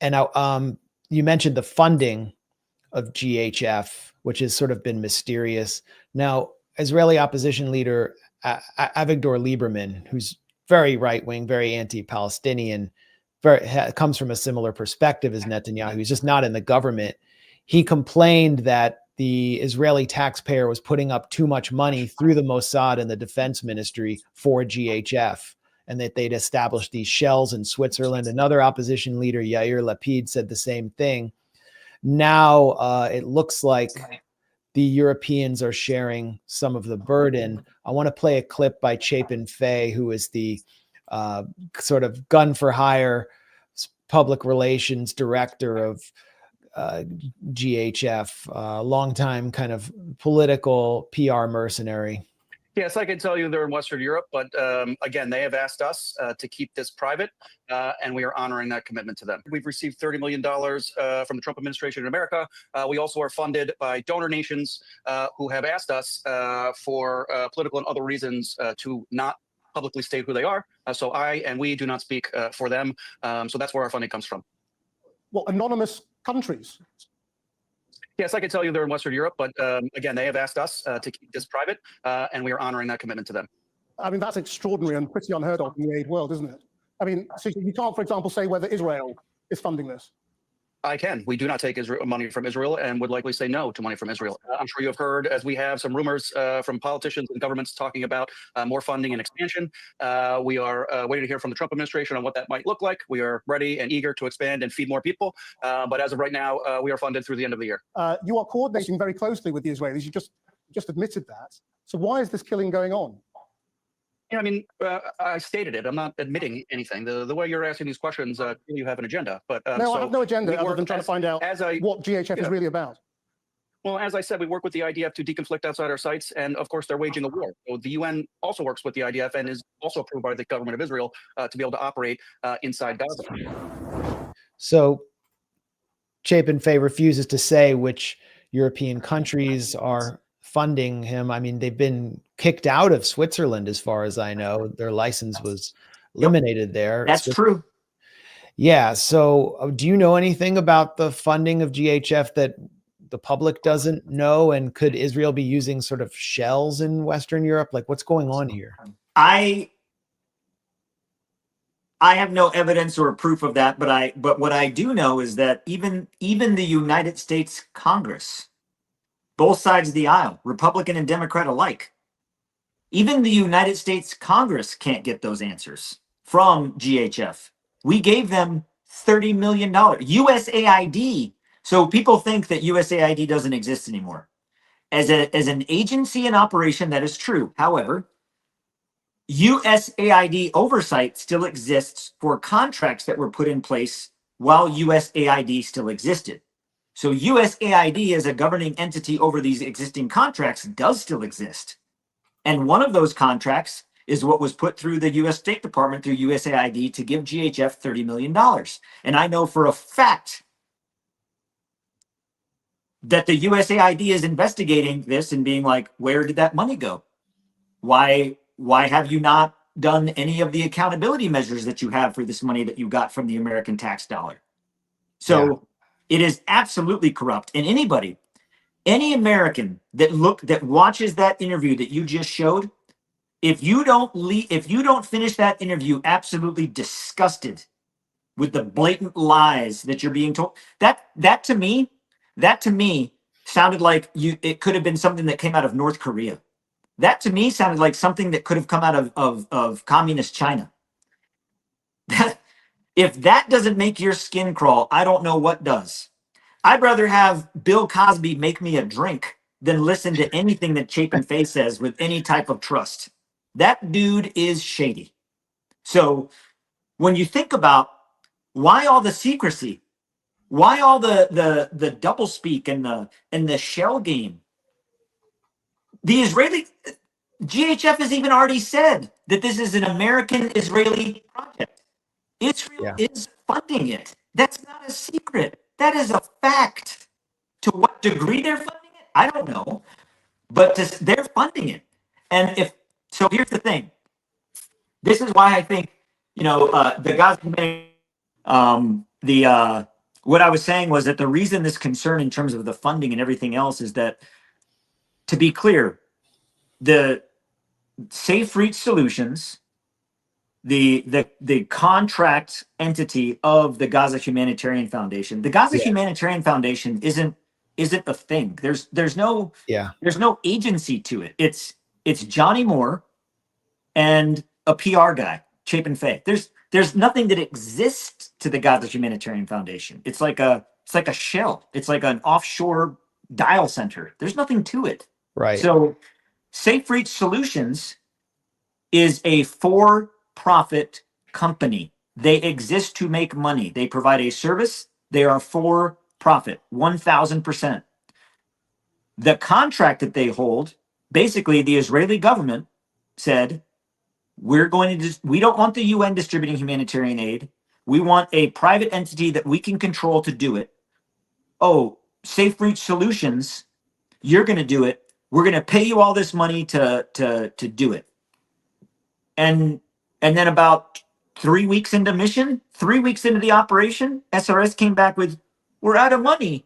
And now, you mentioned the funding of GHF, which has sort of been mysterious. Now, Israeli opposition leader Avigdor Lieberman, who's very right-wing, very anti-Palestinian, comes from a similar perspective as Netanyahu. He's just not in the government. He complained that the Israeli taxpayer was putting up too much money through the Mossad and the defense ministry for GHF, and that they'd established these shells in Switzerland. Another opposition leader, Yair Lapid, said the same thing. Now it looks like the Europeans are sharing some of the burden. I want to play a clip by Chapin Fay, who is the sort of gun for hire public relations director of GHF, longtime kind of political PR mercenary. Yes, I can tell you they're in Western Europe, but again, they have asked us to keep this private, and we are honoring that commitment to them. We've received $30 million from the Trump administration in America. We also are funded by donor nations who have asked us for political and other reasons to not publicly state who they are. So I and we do not speak for them. So that's where our funding comes from. Well, anonymous countries. Yes, I can tell you they're in Western Europe, but again, they have asked us to keep this private, and we are honoring that commitment to them. I mean, that's extraordinary and pretty unheard of in the aid world, isn't it? I mean, so you can't, for example, say whether Israel is funding this. I can. We do not take money from Israel and would likely say no to money from Israel. I'm sure you have heard, as we have, some rumors from politicians and governments talking about more funding and expansion. We are waiting to hear from the Trump administration on what that might look like. We are ready and eager to expand and feed more people. But as of right now, we are funded through the end of the year. You are coordinating very closely with the Israelis. You just admitted that. So why is this killing going on? Yeah, I mean, I stated it. I'm not admitting anything. The way you're asking these questions, you have an agenda. But no, so I have no agenda other than trying to find out what GHF is really about. Well, as I said, we work with the IDF to deconflict outside our sites, and of course, they're waging a war. So the UN also works with the IDF and is also approved by the government of Israel to be able to operate inside Gaza. So Chapin Fay refuses to say which European countries are funding him. I mean, they've been kicked out of Switzerland, as far as I know. Their license was eliminated there. That's true. Yeah. So do you know anything about the funding of GHF that the public doesn't know? And could Israel be using sort of shells in Western Europe? Like, what's going on here? I have no evidence or proof of that, but what I do know is that even the United States Congress, both sides of the aisle, Republican and Democrat alike, even the United States Congress can't get those answers from GHF. We gave them $30 million. USAID. So people think that USAID doesn't exist anymore. As an agency in operation, that is true. However, USAID oversight still exists for contracts that were put in place while USAID still existed. So USAID as a governing entity over these existing contracts does still exist. And one of those contracts is what was put through the US State Department through USAID to give GHF $30 million. And I know for a fact that the USAID is investigating this and being like, where did that money go? Why have you not done any of the accountability measures that you have for this money that you got from the American tax dollar? So it is absolutely corrupt. And any American that watches that interview that you just showed, if you don't finish that interview absolutely disgusted with the blatant lies that you're being told, that to me sounded like it could have been something that came out of North Korea. That to me sounded like something that could have come out of communist China. If that doesn't make your skin crawl, I don't know what does. I'd rather have Bill Cosby make me a drink than listen to anything that Chapin Fay says with any type of trust. That dude is shady. So when you think about why all the secrecy, why all the doublespeak and the shell game, the Israeli GHF has even already said that this is an American-Israeli project. Israel is funding it. That's not a secret. That is a fact. To what degree they're funding it, I don't know. But they're funding it. And so here's the thing. This is why I think, the Gaza Humanitarian what I was saying was that the reason this concern in terms of the funding and everything else is that, to be clear, the Safe Reach Solutions, the contract entity of the Gaza Humanitarian Foundation, the Gaza Humanitarian Foundation isn't a thing. There's no agency to it. It's Johnny Moore and a PR guy, Chapin Fay. There's nothing that exists to the Gaza Humanitarian Foundation. It's like a shell. It's like an offshore dial center. There's nothing to it. Right. So Safe Reach Solutions is a for-profit company. They exist to make money. They provide a service. They are for profit, 1,000%. The contract that they hold, basically the Israeli government said, we don't want the UN distributing humanitarian aid. We want a private entity that we can control to do it. Oh, Safe Reach Solutions, you're going to do it. We're going to pay you all this money to do it. And then about 3 weeks into mission, 3 weeks into the operation, SRS came back with, we're out of money.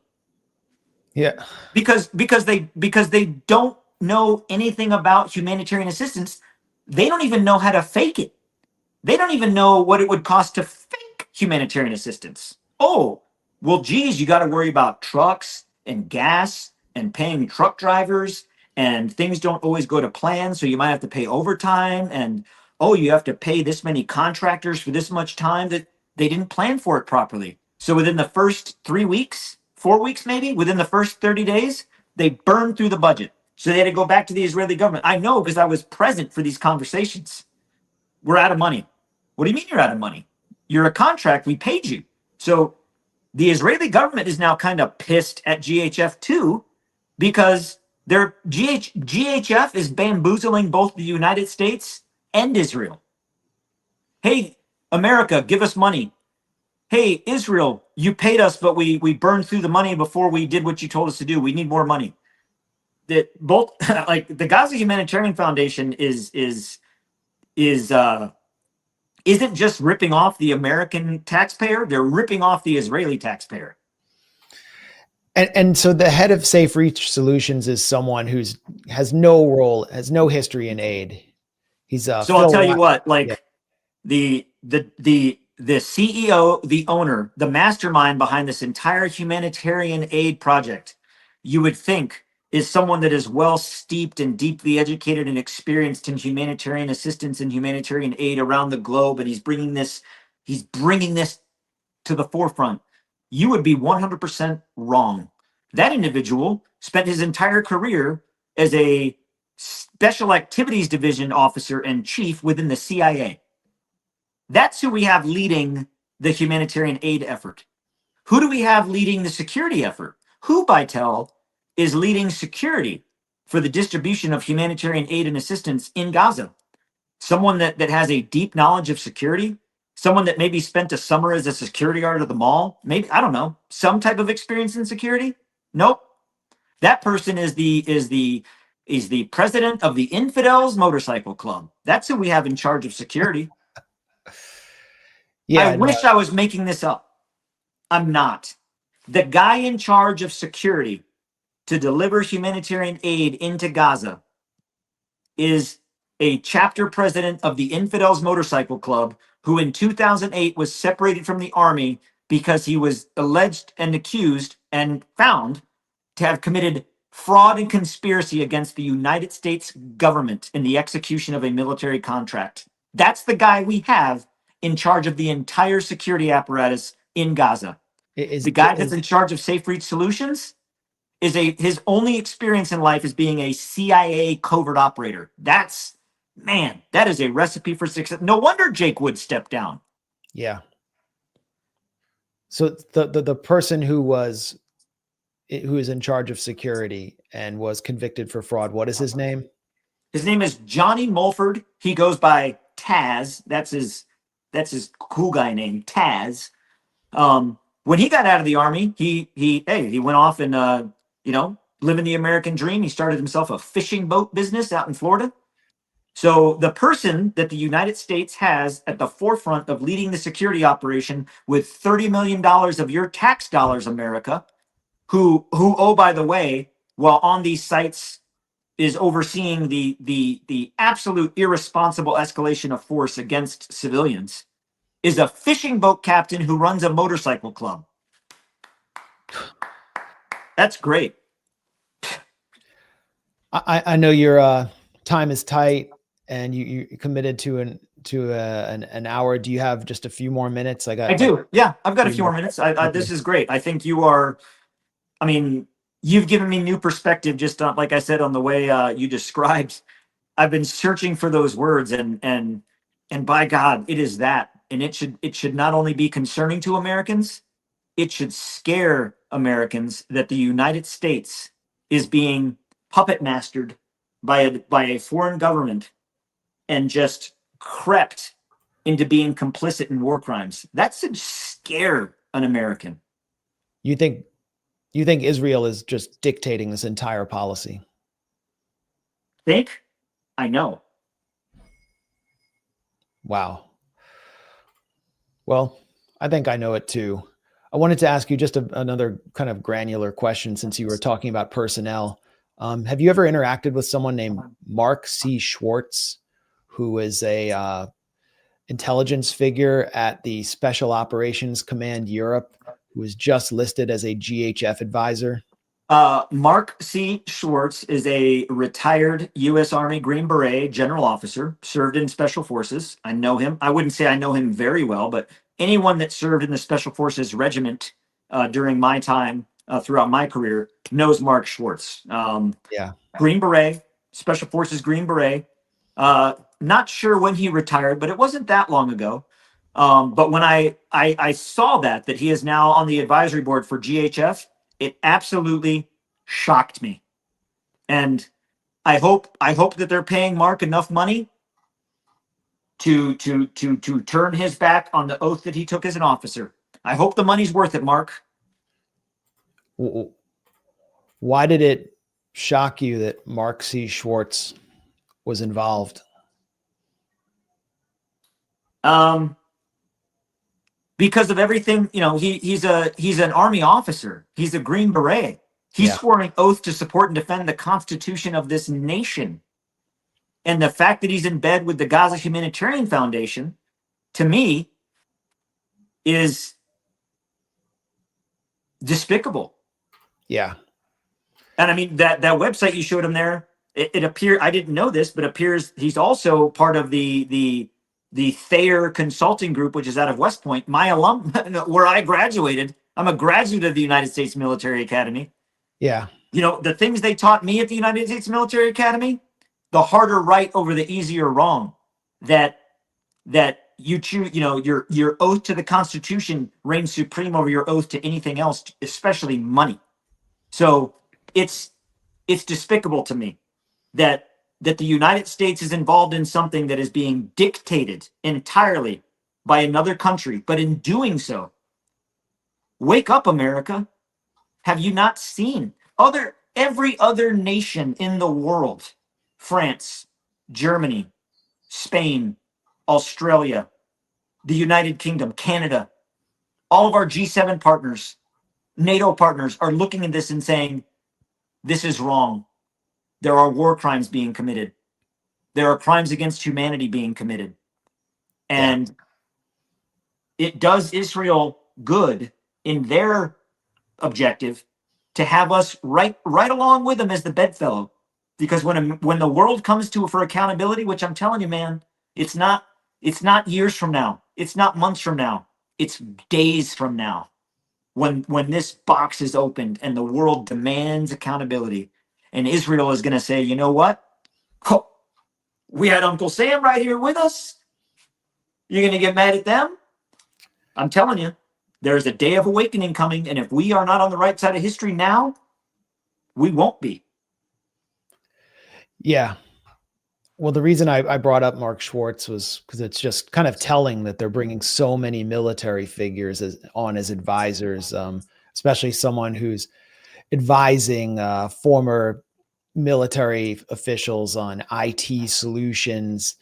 Yeah. Because they don't know anything about humanitarian assistance. They don't even know how to fake it. They don't even know what it would cost to fake humanitarian assistance. Oh, well, geez, you got to worry about trucks and gas and paying truck drivers, and things don't always go to plan, so you might have to pay overtime, and oh, you have to pay this many contractors for this much time. That they didn't plan for it properly. So within the first 3 weeks, 4 weeks maybe, within the first 30 days, they burned through the budget. So they had to go back to the Israeli government. I know, because I was present for these conversations. We're out of money. What do you mean you're out of money? You're a contract. We paid you. So the Israeli government is now kind of pissed at GHF too, because GHF is bamboozling both the United States and Israel. Hey, America, give us money. Hey, Israel, you paid us, but we burned through the money before we did what you told us to do. We need more money. That both, like, the Gaza Humanitarian Foundation isn't just ripping off the American taxpayer, they're ripping off the Israeli taxpayer. And so the head of Safe Reach Solutions is someone has no history in aid. He's so I'll tell you what, like, the CEO, the owner, the mastermind behind this entire humanitarian aid project, you would think is someone that is well steeped and deeply educated and experienced in humanitarian assistance and humanitarian aid around the globe, and he's bringing this to the forefront. You would be 100% wrong. That individual spent his entire career as a special activities division officer and chief within the CIA. That's who we have leading the humanitarian aid effort. Who do we have leading the security effort? Who, Bytel, is leading security for the distribution of humanitarian aid and assistance in Gaza? Someone that has a deep knowledge of security? Someone that maybe spent a summer as a security guard at the mall? Maybe, I don't know, some type of experience in security? Nope. That person is the president of the Infidels Motorcycle Club. That's who we have in charge of security. I wish I was making this up. I'm not. The guy in charge of security to deliver humanitarian aid into Gaza is a chapter president of the Infidels Motorcycle Club, who in 2008 was separated from the army because he was alleged and accused and found to have committed fraud and conspiracy against the United States government in the execution of a military contract. That's the guy we have in charge of the entire security apparatus in Gaza. The guy that's in charge of Safe Reach Solutions his only experience in life is being a CIA covert operator. That is a recipe for success. No wonder Jake Wood stepped down. Yeah. So the person who is in charge of security and was convicted for fraud, what is his name? His name is Johnny Mulford. He goes by Taz. That's his cool guy name, Taz. When he got out of the army, he went off and living the American dream. He started himself a fishing boat business out in Florida. So the person that the United States has at the forefront of leading the security operation with $30 million of your tax dollars, America, who oh, by the way, while on these sites is overseeing the absolute irresponsible escalation of force against civilians, is a fishing boat captain who runs a motorcycle club. That's great. I know your time is tight, and you committed to an hour. Do you have just a few more minutes? I do. Yeah, I've got a 3 few more more. minutes. Okay. This is great. I think you are. I mean, you've given me new perspective. Just like I said, on the way you described. I've been searching for those words, and by God, it is that, and it should not only be concerning to Americans, it should scare Americans that the United States is being puppet mastered by a foreign government and just crept into being complicit in war crimes. That should scare an American. You think Israel is just dictating this entire policy? Think? I know. Wow. Well, I think I know it too. I wanted to ask you just another kind of granular question, since you were talking about personnel. Have you ever interacted with someone named Mark C. Schwartz, who is a intelligence figure at the Special Operations Command Europe, who was just listed as a GHF advisor? Mark C. Schwartz is a retired U.S. Army Green Beret general officer, served in Special Forces. I know him. I wouldn't say I know him very well, but anyone that served in the Special Forces regiment during my time throughout my career knows Mark Schwartz. Yeah. Green Beret, Special Forces Green Beret. Not sure when he retired, but it wasn't that long ago. But when I saw that he is now on the advisory board for GHF, it absolutely shocked me. And I hope that they're paying Mark enough money to turn his back on the oath that he took as an officer. I hope the money's worth it, Mark. Why did it shock you that Mark C. Schwartz was involved? Because of everything, he's an Army officer. He's a Green Beret. He's sworn an oath to support and defend the Constitution of this nation. And the fact that he's in bed with the Gaza Humanitarian Foundation, to me, is despicable. Yeah. And I mean, that website you showed him there, it appears, I didn't know this, but appears he's also part of the Thayer Consulting Group, which is out of West Point, my alum, where I graduated. I'm a graduate of the United States Military Academy. Yeah. The things they taught me at the United States Military Academy, the harder right over the easier wrong, that you choose, your oath to the Constitution reigns supreme over your oath to anything else, especially money. So it's despicable to me that the United States is involved in something that is being dictated entirely by another country. But in doing so, wake up, America. Have you not seen every other nation in the world, France, Germany, Spain, Australia, the United Kingdom, Canada, all of our G7 partners, NATO partners are looking at this and saying, this is wrong. There are war crimes being committed. There are crimes against humanity being committed. And it does Israel good in their objective to have us right along with them as the bedfellow. Because when the world comes to for accountability, which I'm telling you, man, it's not years from now. It's not months from now. It's days from now. When this box is opened and the world demands accountability, and Israel is going to say, you know what? Oh, we had Uncle Sam right here with us. You're going to get mad at them? I'm telling you, there's a day of awakening coming, and if we are not on the right side of history now, we won't be. Yeah. Well, the reason I brought up Mark Schwartz was because it's just kind of telling that they're bringing so many military figures on as advisors, especially someone who's advising former military officials on IT solutions,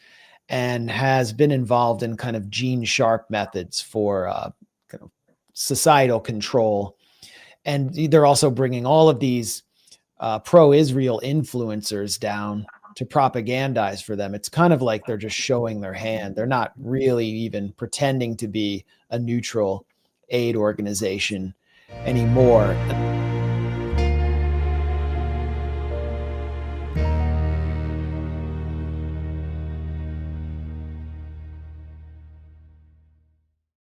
and has been involved in kind of Gene Sharp methods for kind of societal control. And they're also bringing all of these pro-Israel influencers down to propagandize for them. It's kind of like they're just showing their hand. They're not really even pretending to be a neutral aid organization anymore.